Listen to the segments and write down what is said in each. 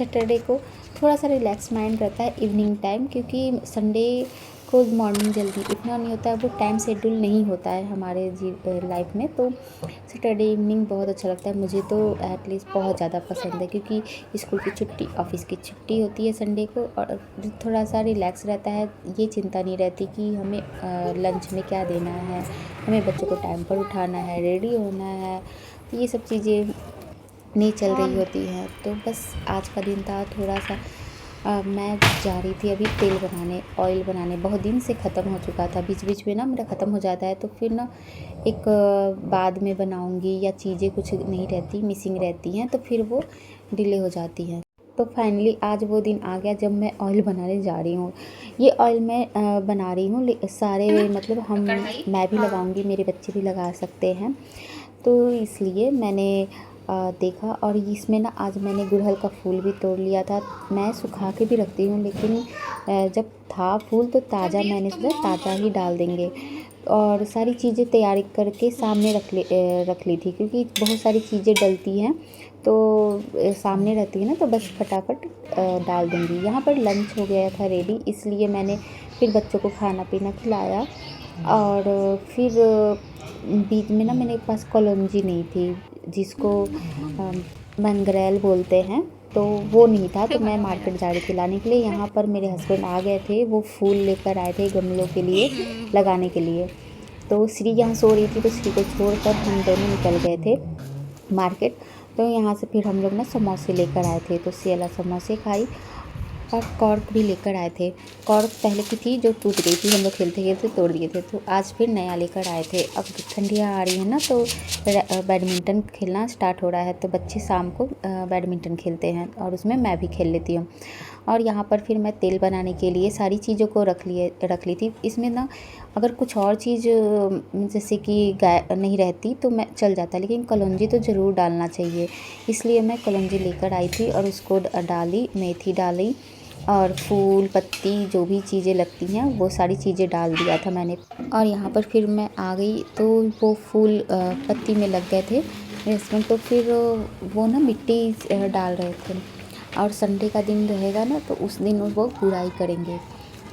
Saturday को थोड़ा सा रिलैक्स माइंड रहता है इवनिंग टाइम, क्योंकि संडे को मॉर्निंग जल्दी उठना नहीं होता है, वो टाइम शेड्यूल नहीं होता है हमारे लाइफ में। तो सैटरडे इवनिंग बहुत अच्छा लगता है मुझे, तो एटलीस्ट बहुत ज़्यादा पसंद है, क्योंकि स्कूल की छुट्टी, ऑफिस की छुट्टी होती है संडे को, और थोड़ा सा रिलैक्स रहता है। ये चिंता नहीं रहती कि हमें लंच में क्या देना है, हमें बच्चों को टाइम पर उठाना है, रेडी होना है, तो ये सब चीज़ें नहीं चल रही होती हैं। तो बस आज का दिन था थोड़ा सा मैं जा रही थी अभी तेल बनाने, ऑयल बनाने। बहुत दिन से ख़त्म हो चुका था, बीच बीच में ना मेरा ख़त्म हो जाता है, तो फिर ना एक बाद में बनाऊंगी, या चीज़ें कुछ नहीं रहती, मिसिंग रहती हैं, तो फिर वो डिले हो जाती हैं। तो फाइनली आज वो दिन आ गया जब मैं ऑयल बनाने जा रही हूँ। ये ऑयल मैं बना रही हूँ सारे, मतलब मैं भी लगाऊंगी, मेरे बच्चे भी लगा सकते हैं, तो इसलिए मैंने देखा। और इसमें ना आज मैंने गुड़हल का फूल भी तोड़ लिया था। मैं सुखा के भी रखती हूँ, लेकिन जब था फूल तो ताज़ा, मैंने सोचा ताज़ा ही डाल देंगे, और सारी चीज़ें तैयारी करके सामने रख ली थी, क्योंकि बहुत सारी चीज़ें डलती हैं तो सामने रहती है ना, तो बस फटाफट डाल दूँगी। यहाँ पर लंच हो गया था रेडी, इसलिए मैंने फिर बच्चों को खाना पीना खिलाया। और फिर बीच में ना मेरे पास कलौंजी नहीं थी, जिसको मंगरेल बोलते हैं, तो वो नहीं था, तो मैं मार्केट जा रही थी लाने के लिए। यहाँ पर मेरे हस्बैंड आ गए थे, वो फूल लेकर आए थे गमलों के लिए लगाने के लिए। तो श्री यहाँ सो रही थी, तो श्री को छोड़कर हम दोनों निकल गए थे मार्केट। तो यहाँ से फिर हम लोग ना समोसे लेकर आए थे, तो सियाला समोसे खाई, और कॉर्क भी लेकर आए थे। कॉर्क पहले की थी जो टूट गई थी, हम लोग खेलते खेलते तोड़ दिए थे, तो आज फिर नया लेकर आए थे। अब ठंडियाँ आ रही है ना, तो बैडमिंटन खेलना स्टार्ट हो रहा है, तो बच्चे शाम को बैडमिंटन खेलते हैं, और उसमें मैं भी खेल लेती हूँ। और यहाँ पर फिर मैं तेल बनाने के लिए सारी चीज़ों को रख ली थी। इसमें ना अगर कुछ और चीज़ जैसे कि नहीं रहती तो मैं चल जाता, लेकिन कलौंजी तो ज़रूर डालना चाहिए, इसलिए मैं कलौंजी लेकर आई थी और उसको डाली, मेथी डाली, और फूल पत्ती जो भी चीज़ें लगती हैं वो सारी चीज़ें डाल दिया था मैंने। और यहाँ पर फिर मैं आ गई, तो वो फूल पत्ती में लग गए थे इसमें, तो फिर वो ना मिट्टी डाल रहे थे। और संडे का दिन रहेगा ना, तो उस दिन वो बुराई करेंगे।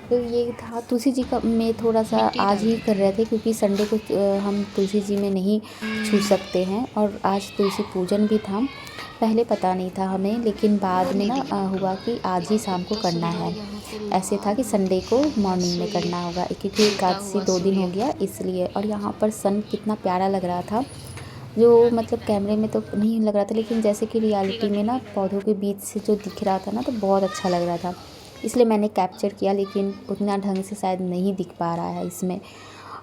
तो ये था तुलसी जी का, मैं थोड़ा सा आज ही कर रहे थे, क्योंकि संडे को हम तुलसी जी में नहीं छू सकते हैं, और आज तुलसी पूजन भी था। पहले पता नहीं था हमें, लेकिन बाद में ना हुआ कि आज ही शाम को करना है। ऐसे था कि संडे को मॉर्निंग में करना होगा, क्योंकि एकादशी 2 दिन हो गया इसलिए। और यहाँ पर सन कितना प्यारा लग रहा था, जो मतलब कैमरे में तो नहीं लग रहा था, लेकिन जैसे कि रियलिटी में ना पौधों के बीच से जो दिख रहा था ना, तो बहुत अच्छा लग रहा था, इसलिए मैंने कैप्चर किया, लेकिन उतना ढंग से शायद नहीं दिख पा रहा है इसमें।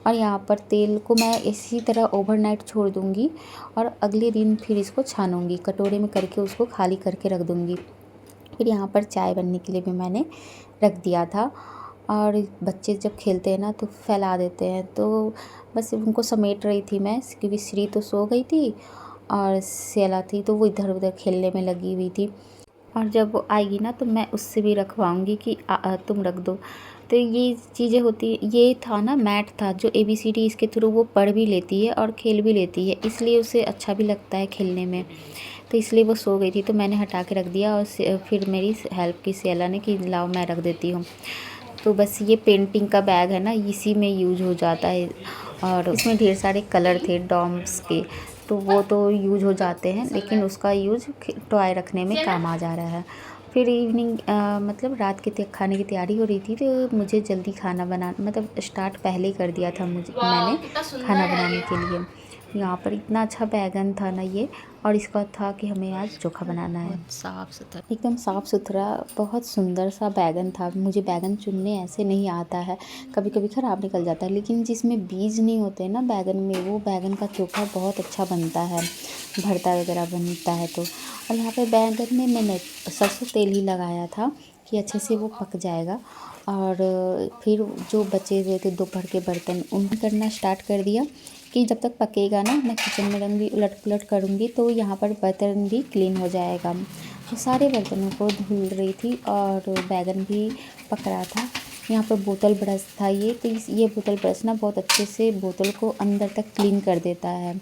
और यहाँ पर तेल को मैं इसी तरह ओवरनाइट छोड़ दूँगी, और अगले दिन फिर इसको छानूँगी, कटोरे में करके उसको खाली करके रख दूँगी। फिर यहाँ पर चाय बनने के लिए भी मैंने रख दिया था। और बच्चे जब खेलते हैं ना तो फैला देते हैं, तो बस उनको समेट रही थी मैं, क्योंकि श्री तो सो गई थी और सियाला थी तो वो इधर उधर खेलने में लगी हुई थी। और जब वो आएगी ना तो मैं उससे भी रखवाऊँगी कि तुम रख दो। तो ये चीज़ें होती, ये था ना मैट था जो ABCD इसके थ्रू वो पढ़ भी लेती है और खेल भी लेती है, इसलिए उसे अच्छा भी लगता है खेलने में। तो इसलिए वो सो गई थी, तो मैंने हटा के रख दिया, और फिर मेरी हेल्प की सियाला ने कि लाओ मैं रख देती हूँ। तो बस ये पेंटिंग का बैग है ना, इसी में यूज हो जाता है, और इसमें ढेर सारे कलर थे डॉम्स के, तो वो तो यूज हो जाते हैं, लेकिन उसका यूज टॉय रखने में काम आ जा रहा है। फिर इवनिंग मतलब रात के खाने की तैयारी हो रही थी, तो मुझे जल्दी खाना मतलब स्टार्ट पहले ही कर दिया था मैंने खाना बनाने के लिए। यहाँ पर इतना अच्छा बैगन था ना ये, और इसका था कि हमें आज चोखा बनाना है। साफ सुथरा, एकदम साफ़ सुथरा, बहुत सुंदर सा बैगन था। मुझे बैगन चुनने ऐसे नहीं आता है, कभी कभी ख़राब निकल जाता है, लेकिन जिसमें बीज नहीं होते ना बैगन में, वो बैगन का चोखा बहुत अच्छा बनता है, भरता वगैरह बनता है तो। और यहाँ पे बैगन में मैंने सरसों तेल ही लगाया था कि अच्छे से वो पक जाएगा। और फिर जो बचे हुए थे दोपहर के बर्तन उन्हें करना स्टार्ट कर दिया, कि जब तक पकेगा ना मैं किचन में रहूँगी, उलट पुलट करूँगी, तो यहाँ पर बर्तन भी क्लीन हो जाएगा। तो सारे बर्तनों को धुल रही थी, और बैगन भी पक रहा था। यहाँ पर बोतल ब्रश था ये, तो ये बोतल ब्रश ना बहुत अच्छे से बोतल को अंदर तक क्लीन कर देता है।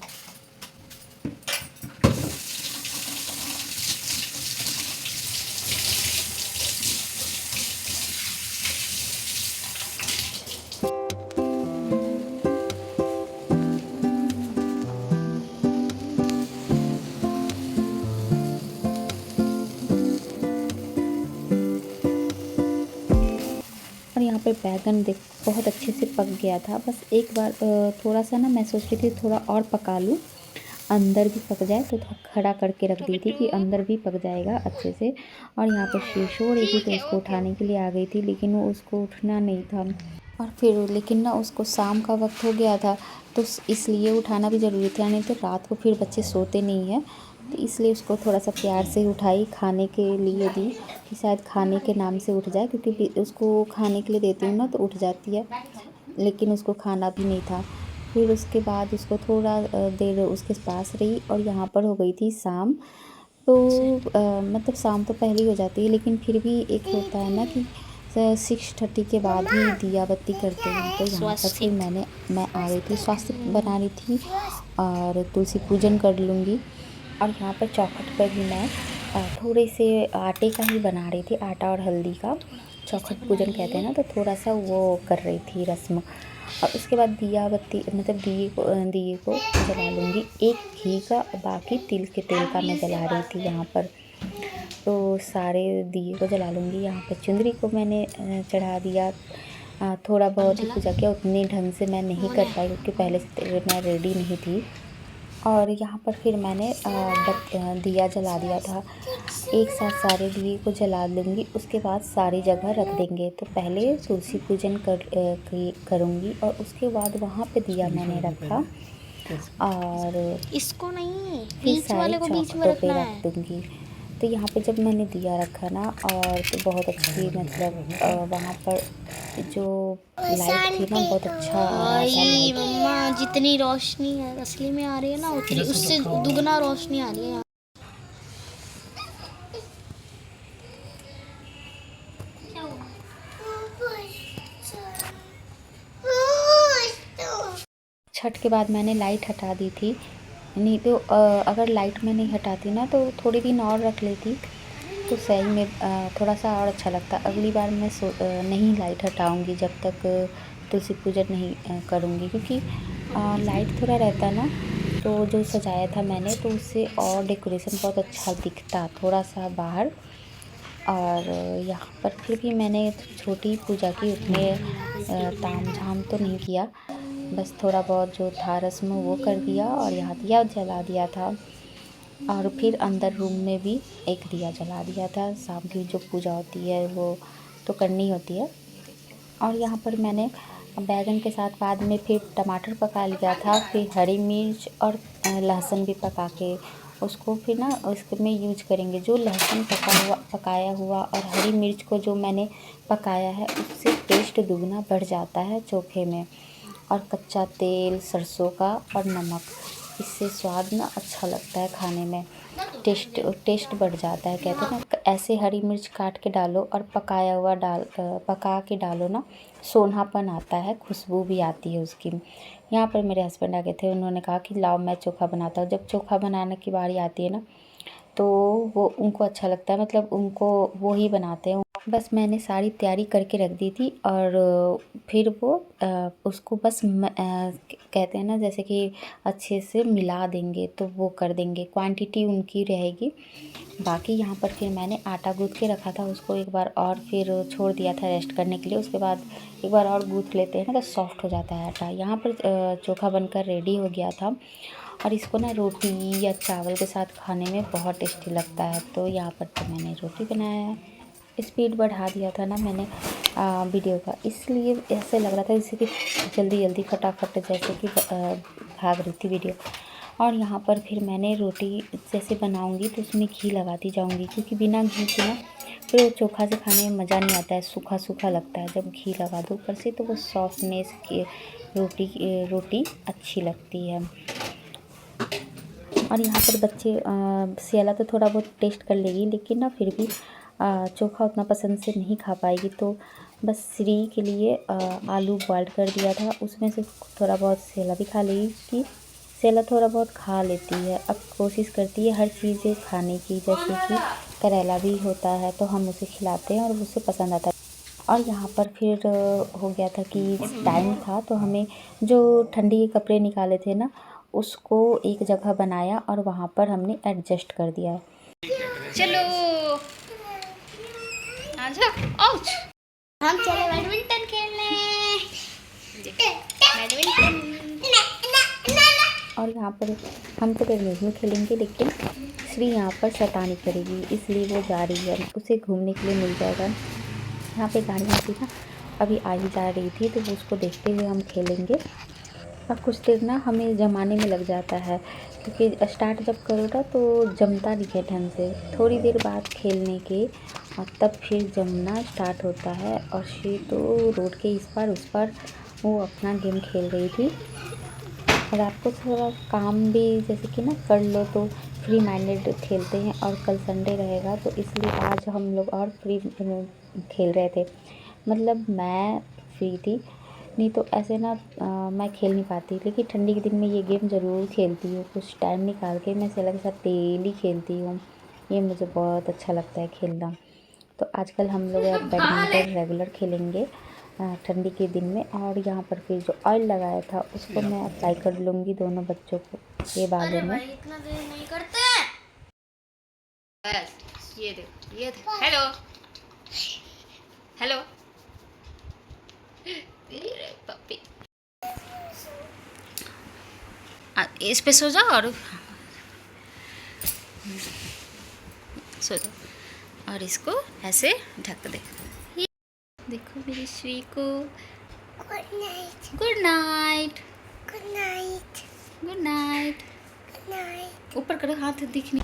पे बैगन देख बहुत अच्छे से पक गया था। बस एक बार थोड़ा सा ना मैं सोच रही थी थोड़ा और पका लूँ, अंदर भी पक जाए, तो खड़ा करके रख दी थी कि अंदर भी पक जाएगा अच्छे से। और यहाँ पर शीशो हो रही थी तो उसको उठाने के लिए आ गई थी, लेकिन वो उसको उठना नहीं था। और फिर लेकिन ना उसको शाम का वक्त हो गया था, तो इसलिए उठाना भी ज़रूरी था, नहीं तो रात को फिर बच्चे सोते नहीं हैं। तो इसलिए उसको थोड़ा सा प्यार से उठाई, खाने के लिए दी कि शायद खाने के नाम से उठ जाए, क्योंकि उसको खाने के लिए देती हूँ ना तो उठ जाती है, लेकिन उसको खाना भी नहीं था। फिर उसके बाद उसको थोड़ा देर उसके पास रही और यहाँ पर हो गई थी शाम। तो मतलब शाम तो पहले ही हो जाती है, लेकिन फिर भी एक होता है ना कि 6:30 के बाद ही दिया बत्ती करते हैं। तो यहाँ पर फिर मैं आ गई थी, स्वास्तिक बना रही थी और तुलसी पूजन कर लूँगी। और यहाँ पर चौखट पर भी मैं थोड़े से आटे का ही बना रही थी, आटा और हल्दी का चौखट पूजन कहते हैं ना, तो थोड़ा सा वो कर रही थी रस्म। और उसके बाद दिया बत्ती मतलब दिए को जला लूँगी, एक घी का बाकी तिल के तेल का मैं जला रही थी यहाँ पर। तो सारे दिए को जला लूँगी। यहाँ पर चुंदरी को मैंने चढ़ा दिया, थोड़ा बहुत ही पूजा किया, उतने ढंग से मैं नहीं कर पाई क्योंकि पहले से मैं रेडी नहीं थी। और यहाँ पर फिर मैंने दिया जला दिया था। एक साथ सारे दिए को जला लूँगी, उसके बाद सारी जगह रख देंगे। तो पहले तुलसी पूजन करूँगी और उसके बाद वहाँ पे दिया मैंने रखा और इसको नहीं, फिर बीच सारे वाले को बीच में चौखटों पे रखना रख है। दूँगी। तो यहाँ पे जब मैंने दिया रखा ना, और तो बहुत अच्छी मतलब वहाँ पर जो लाइट थी ना बहुत अच्छा आ रहा था भाई लाइट। मम्मा, जितनी रोशनी है असली में आ रही है ना, उतनी उससे दुगना रोशनी आ रही है। छठ के बाद मैंने लाइट हटा दी थी, नहीं तो अगर लाइट में नहीं हटाती ना तो थोड़ी दिन और रख लेती तो सही में थोड़ा सा और अच्छा लगता। अगली बार मैं नहीं लाइट हटाऊंगी जब तक तुलसी पूजन नहीं करूंगी, क्योंकि लाइट थोड़ा रहता ना, तो जो सजाया था मैंने तो उससे और डेकोरेशन बहुत अच्छा दिखता थोड़ा सा बाहर। और यहाँ पर फिर भी मैंने छोटी पूजा की, उतने ताम झाम तो नहीं किया, बस थोड़ा बहुत जो था रस्म वो कर दिया और यहाँ दिया जला दिया था। और फिर अंदर रूम में भी एक दिया जला दिया था। शाम की जो पूजा होती है वो तो करनी होती है। और यहाँ पर मैंने बैगन के साथ बाद में फिर टमाटर पका लिया था, फिर हरी मिर्च और लहसुन भी पका के उसको फिर ना उसमें यूज करेंगे। जो लहसुन पकाया हुआ और हरी मिर्च को जो मैंने पकाया है उससे टेस्ट दुगना बढ़ जाता है चोखे में। और कच्चा तेल सरसों का और नमक, इससे स्वाद ना अच्छा लगता है खाने में, टेस्ट बढ़ जाता है। कहते हैं ना, ऐसे हरी मिर्च काट के डालो और पका के डालो ना, सोनापन आता है, खुशबू भी आती है उसकी। यहाँ पर मेरे हस्बैंड आ गए थे, उन्होंने कहा कि लाओ मैं चोखा बनाता हूँ। जब चोखा बनाने की बारी आती है ना तो वो उनको अच्छा लगता है, मतलब उनको वो ही बनाते हैं। बस मैंने सारी तैयारी करके रख दी थी और फिर वो उसको बस कहते हैं ना जैसे कि अच्छे से मिला देंगे, तो वो कर देंगे, क्वांटिटी उनकी रहेगी। बाकी यहाँ पर फिर मैंने आटा गूँथ के रखा था, उसको एक बार और फिर छोड़ दिया था रेस्ट करने के लिए। उसके बाद एक बार और गूँथ लेते हैं ना तो सॉफ्ट हो जाता है आटा। यहाँ पर चोखा बनकर रेडी हो गया था और इसको ना रोटी या चावल के साथ खाने में बहुत टेस्टी लगता है। तो यहाँ पर तो मैंने रोटी बनाया है। स्पीड बढ़ा दिया था ना मैंने वीडियो का, इसलिए ऐसे लग रहा था जैसे कि जल्दी जल्दी फटाफट जैसे कि भाग रही थी वीडियो। और यहाँ पर फिर मैंने रोटी जैसे बनाऊंगी तो उसमें घी लगाती जाऊंगी, क्योंकि बिना घी के ना फिर वो चोखा से खाने में मज़ा नहीं आता है, सूखा सूखा लगता है। जब घी लगा दो ऊपर से तो वो सॉफ्टनेस की रोटी अच्छी लगती है। और यहाँ पर बच्चे सियाला तो थोड़ा बहुत टेस्ट कर लेगी, लेकिन ना फिर भी चोखा उतना पसंद से नहीं खा पाएगी। तो बस श्री के लिए आलू बॉइल्ड कर दिया था, उसमें से थोड़ा बहुत सेला भी खा लेगी कि सेला थोड़ा बहुत खा लेती है। अब कोशिश करती है हर चीज़ें खाने की, जैसे कि करेला भी होता है तो हम उसे खिलाते हैं और उसे पसंद आता है। और यहाँ पर फिर हो गया था कि टाइम था तो हमें जो ठंडी के कपड़े निकाले थे ना उसको एक जगह बनाया और वहाँ पर हमने एडजस्ट कर दिया। चलो आजा, आउच। हम चले बैडमिंटन खेलने। बैडमिंटन। और यहाँ पर हम तो बैडमिंटन खेलेंगे, लेकिन श्री यहाँ पर शैतानी करेगी, इसलिए वो जा रही है। उसे घूमने के लिए मिल जाएगा। यहाँ पे गाड़ियाँ थी ना, अभी आई जा रही थी, तो वो उसको देखते हुए हम खेलेंगे। और कुछ देर ना हमें जमाने में लग जाता है, क्योंकि स्टार्ट जब करो ना तो जमता नहीं है ढंग से। थोड़ी देर बाद खेलने के और तब फिर जमना स्टार्ट होता है। और श्री तो रोड के इस पार उस पार वो अपना गेम खेल रही थी। और आपको थोड़ा काम भी जैसे कि ना कर लो तो फ्री माइंडेड खेलते हैं। और कल संडे रहेगा तो इसलिए आज हम लोग और फ्री खेल रहे थे। मतलब मैं फ्री थी, नहीं तो ऐसे ना मैं खेल नहीं पाती। लेकिन ठंडी के दिन में ये गेम ज़रूर खेलती हूँ, कुछ टाइम निकाल के। मैं सेला के साथ डेली खेलती हूँ, ये मुझे बहुत अच्छा लगता है खेलना। तो आजकल हम लोग यार बैडमिंटन रेगुलर खेलेंगे ठंडी के दिन में। और यहाँ पर फिर जो ऑयल लगाया था उसको मैं अप्लाई कर लूँगी दोनों बच्चों को ये बालों में। इतना देर नहीं करते। बस ये देखो, ये देखो। हेलो हेलो पप्पी, इस पे सो जाओ और सो जाओ। और इसको ऐसे ढक दे। ये देखो मेरी श्री को। Good night. Good night. Good night. Good night. Good night. ऊपर करो, हाथ दिखने।